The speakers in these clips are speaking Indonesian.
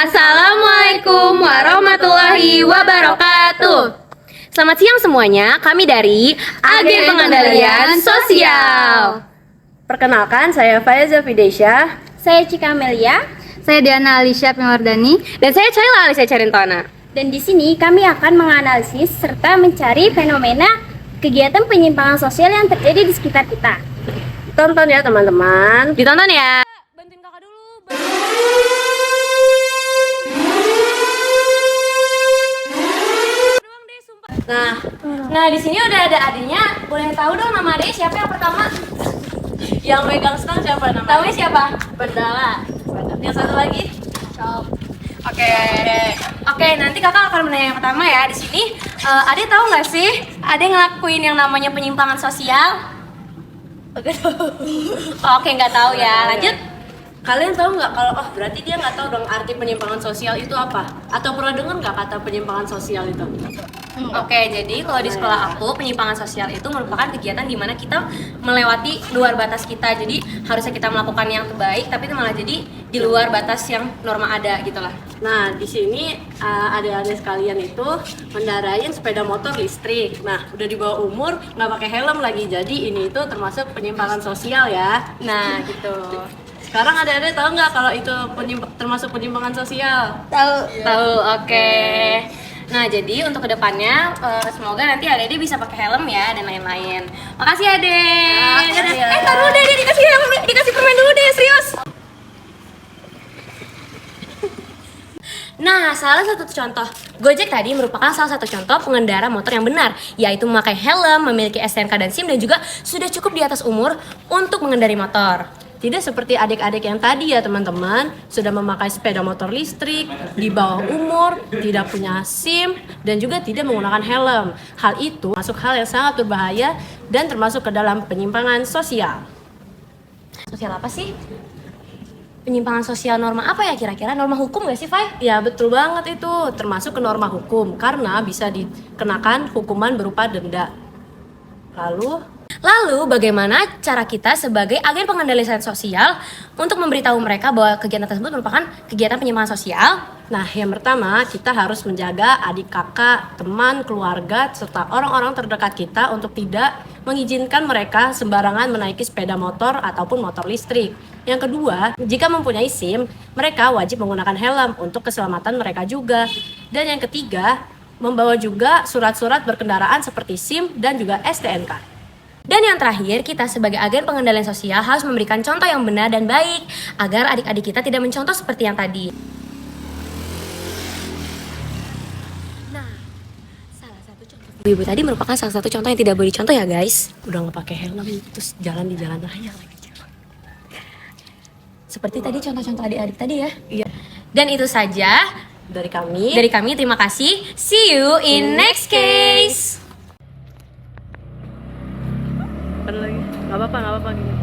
Assalamualaikum warahmatullahi wabarakatuh. Selamat siang semuanya, kami dari Agen Pengendalian Sosial. Perkenalkan, saya Faiza Fidesya. Saya Cika Amelia. Saya Diana Alicia Pimardani. Dan saya Caila Alicia Carintona. Dan di sini kami akan menganalisis serta mencari fenomena kegiatan penyimpangan sosial yang terjadi di sekitar kita. Tonton ya teman-teman. Ditonton ya. Bantuin kakak dulu. Nah di sini udah ada adiknya. Boleh tahu dong nama adiknya siapa yang pertama? Yang megang stang siapa namanya? Tahunya siapa? Bendala. Yang satu lagi? Oke, nanti kakak akan menanya yang pertama ya. Di sini, Ade tahu nggak sih, Ade ngelakuin yang namanya penyimpangan sosial? Oke, nggak tahu ya. Lanjut. Kalian tahu nggak kalau berarti dia nggak tahu dong arti penyimpangan sosial itu apa? Atau pernah dengar nggak kata penyimpangan sosial itu? Oke, jadi kalau di sekolah aku, penyimpangan sosial itu merupakan kegiatan di mana kita melewati luar batas kita. Jadi harusnya kita melakukan yang terbaik, tapi itu malah jadi di luar batas yang norma ada gitu lah. Nah, di sini adik-adik sekalian itu mengendarai sepeda motor listrik. Nah, udah di bawah umur, nggak pakai helm lagi. Jadi ini itu termasuk penyimpangan sosial ya. Nah, gitu. Sekarang adik-adik tahu nggak kalau itu termasuk penyimpangan sosial? Tahu, oke. Nah, jadi untuk kedepannya semoga nanti Ade bisa pakai helm ya dan lain-lain. Makasih Ade. Taruh deh, dikasih permen dulu deh, serius. Nah, salah satu contoh Gojek tadi merupakan salah satu contoh pengendara motor yang benar, yaitu memakai helm, memiliki STNK dan SIM, dan juga sudah cukup di atas umur untuk mengendarai motor. Tidak seperti adik-adik yang tadi ya teman-teman, sudah memakai sepeda motor listrik, di bawah umur, tidak punya SIM, dan juga tidak menggunakan helm. Hal itu masuk hal yang sangat berbahaya dan termasuk ke dalam penyimpangan sosial. Sosial apa sih? Penyimpangan sosial norma apa ya kira-kira? Norma hukum gak sih, Fai? Ya betul banget itu, termasuk ke norma hukum, karena bisa dikenakan hukuman berupa denda. Lalu bagaimana cara kita sebagai agen pengendalian sosial untuk memberitahu mereka bahwa kegiatan tersebut merupakan kegiatan penyimpangan sosial? Nah, yang pertama kita harus menjaga adik kakak, teman, keluarga, serta orang-orang terdekat kita untuk tidak mengizinkan mereka sembarangan menaiki sepeda motor ataupun motor listrik. Yang kedua, jika mempunyai SIM, mereka wajib menggunakan helm untuk keselamatan mereka juga. Dan yang ketiga, membawa juga surat-surat berkendaraan seperti SIM dan juga STNK. Dan yang terakhir, kita sebagai agen pengendalian sosial harus memberikan contoh yang benar dan baik agar adik-adik kita tidak mencontoh seperti yang tadi. Nah, salah satu contoh ibu tadi merupakan salah satu contoh yang tidak boleh dicontoh ya guys. Udah nggak pakai helm terus jalan di jalan raya lagi. Seperti tadi contoh-contoh adik-adik tadi ya. Iya. Dan itu saja Dari kami, terima kasih. See you in next case. ada lagi. Nggak apa-apa gini.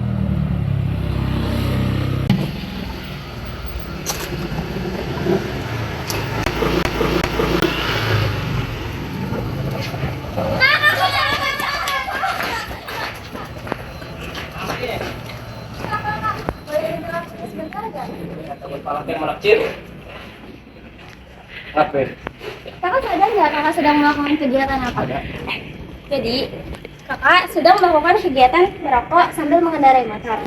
Kakak sadar nggak kakak sedang melakukan kegiatan apa? Jadi, kakak sedang melakukan kegiatan merokok sambil mengendarai motor.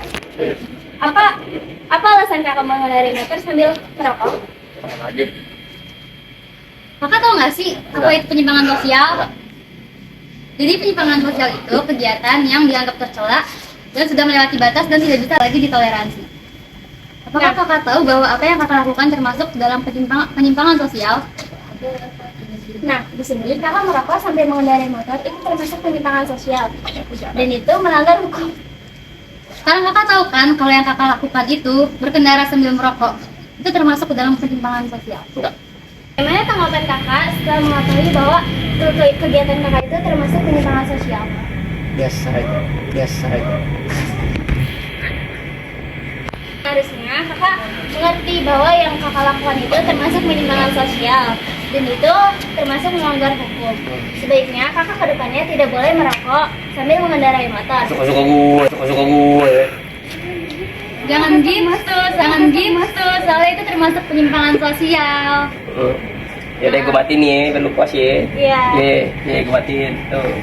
Apa alasan kakak mengendarai motor sambil merokok? Kakak tahu nggak sih apa itu penyimpangan sosial? Jadi penyimpangan sosial itu kegiatan yang dianggap tercela dan sudah melewati batas dan tidak bisa lagi ditoleransi. Apakah kakak tahu bahwa apa yang kakak lakukan termasuk dalam penyimpangan sosial? Nah, di sini kakak merokok sambil mengendarai motor itu termasuk penyimpangan sosial dan itu melanggar hukum. Sekarang kakak tahu kan kalau yang kakak lakukan itu berkendara sambil merokok itu termasuk ke dalam penyimpangan sosial. Bagaimana tanggapan kakak setelah mengetahui bahwa kegiatan kakak itu termasuk penyimpangan sosial? Yes, right. Harusnya kakak mengerti bahwa yang kakak lakukan itu termasuk penyimpangan sosial dan itu termasuk melanggar hukum. Sebaiknya kakak kedepannya tidak boleh merokok sambil mengendarai motor. Suka-suka gue. jangan gitu, soalnya itu termasuk penyimpangan sosial. Ya udah gue matiin nih, kan lu puas ya. Iya. Iya, gue matiin. Tuh.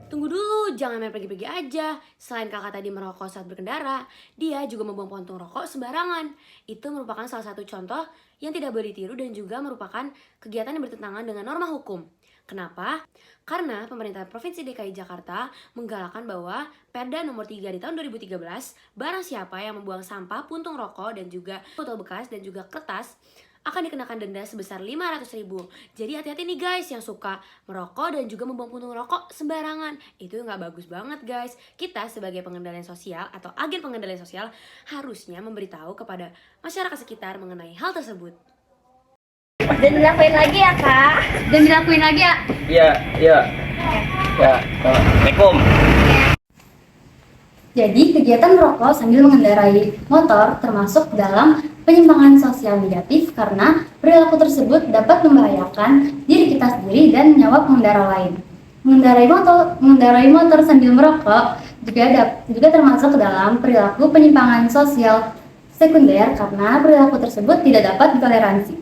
Tunggu dulu, jangan main pergi-pergi aja. Selain kakak tadi merokok saat berkendara, dia juga membuang puntung rokok sembarangan. Itu merupakan salah satu contoh yang tidak boleh ditiru dan juga merupakan kegiatan yang bertentangan dengan norma hukum. Kenapa? Karena pemerintah Provinsi DKI Jakarta menggalakkan bahwa Perda nomor 3 di tahun 2013, barang siapa yang membuang sampah, puntung rokok, dan juga botol bekas dan juga kertas akan dikenakan denda sebesar 500.000. Jadi hati-hati nih guys yang suka merokok dan juga membuang puntung rokok sembarangan. Itu nggak bagus banget guys. Kita sebagai pengendalian sosial atau agen pengendalian sosial harusnya memberitahu kepada masyarakat sekitar mengenai hal tersebut. Dan dilakuin lagi ya kak. Iya. Ya, Assalamualaikum. Jadi kegiatan merokok sambil mengendarai motor termasuk dalam penyimpangan sosial negatif karena perilaku tersebut dapat membahayakan diri kita sendiri dan nyawa pengendara lain. Mengendarai motor sambil merokok juga termasuk dalam perilaku penyimpangan sosial sekunder karena perilaku tersebut tidak dapat ditoleransi.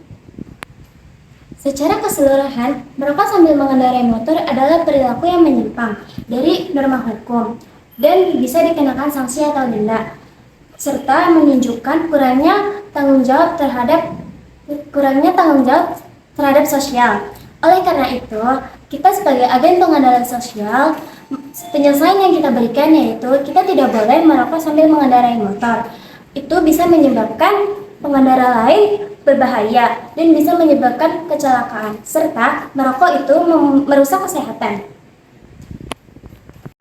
Secara keseluruhan, merokok sambil mengendarai motor adalah perilaku yang menyimpang dari norma hukum dan bisa dikenakan sanksi atau denda, serta menunjukkan kurangnya tanggung jawab terhadap sosial. Oleh karena itu, kita sebagai agen pengendalian sosial, penyelesaian yang kita berikan yaitu kita tidak boleh merokok sambil mengendarai motor. Itu bisa menyebabkan pengendara lain berbahaya dan bisa menyebabkan kecelakaan, serta merokok itu merusak kesehatan.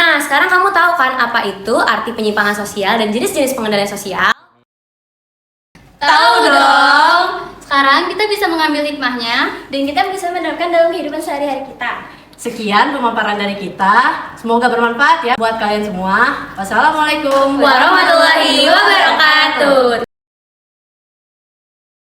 Nah, sekarang kamu tahu kan apa itu arti penyimpangan sosial dan jenis-jenis pengendalian sosial? Tahu dong. Sekarang kita bisa mengambil hikmahnya. Dan kita bisa menerapkan dalam kehidupan sehari-hari kita. Sekian pemaparan dari kita. Semoga bermanfaat ya buat kalian semua. Wassalamualaikum Warahmatullahi wabarakatuh.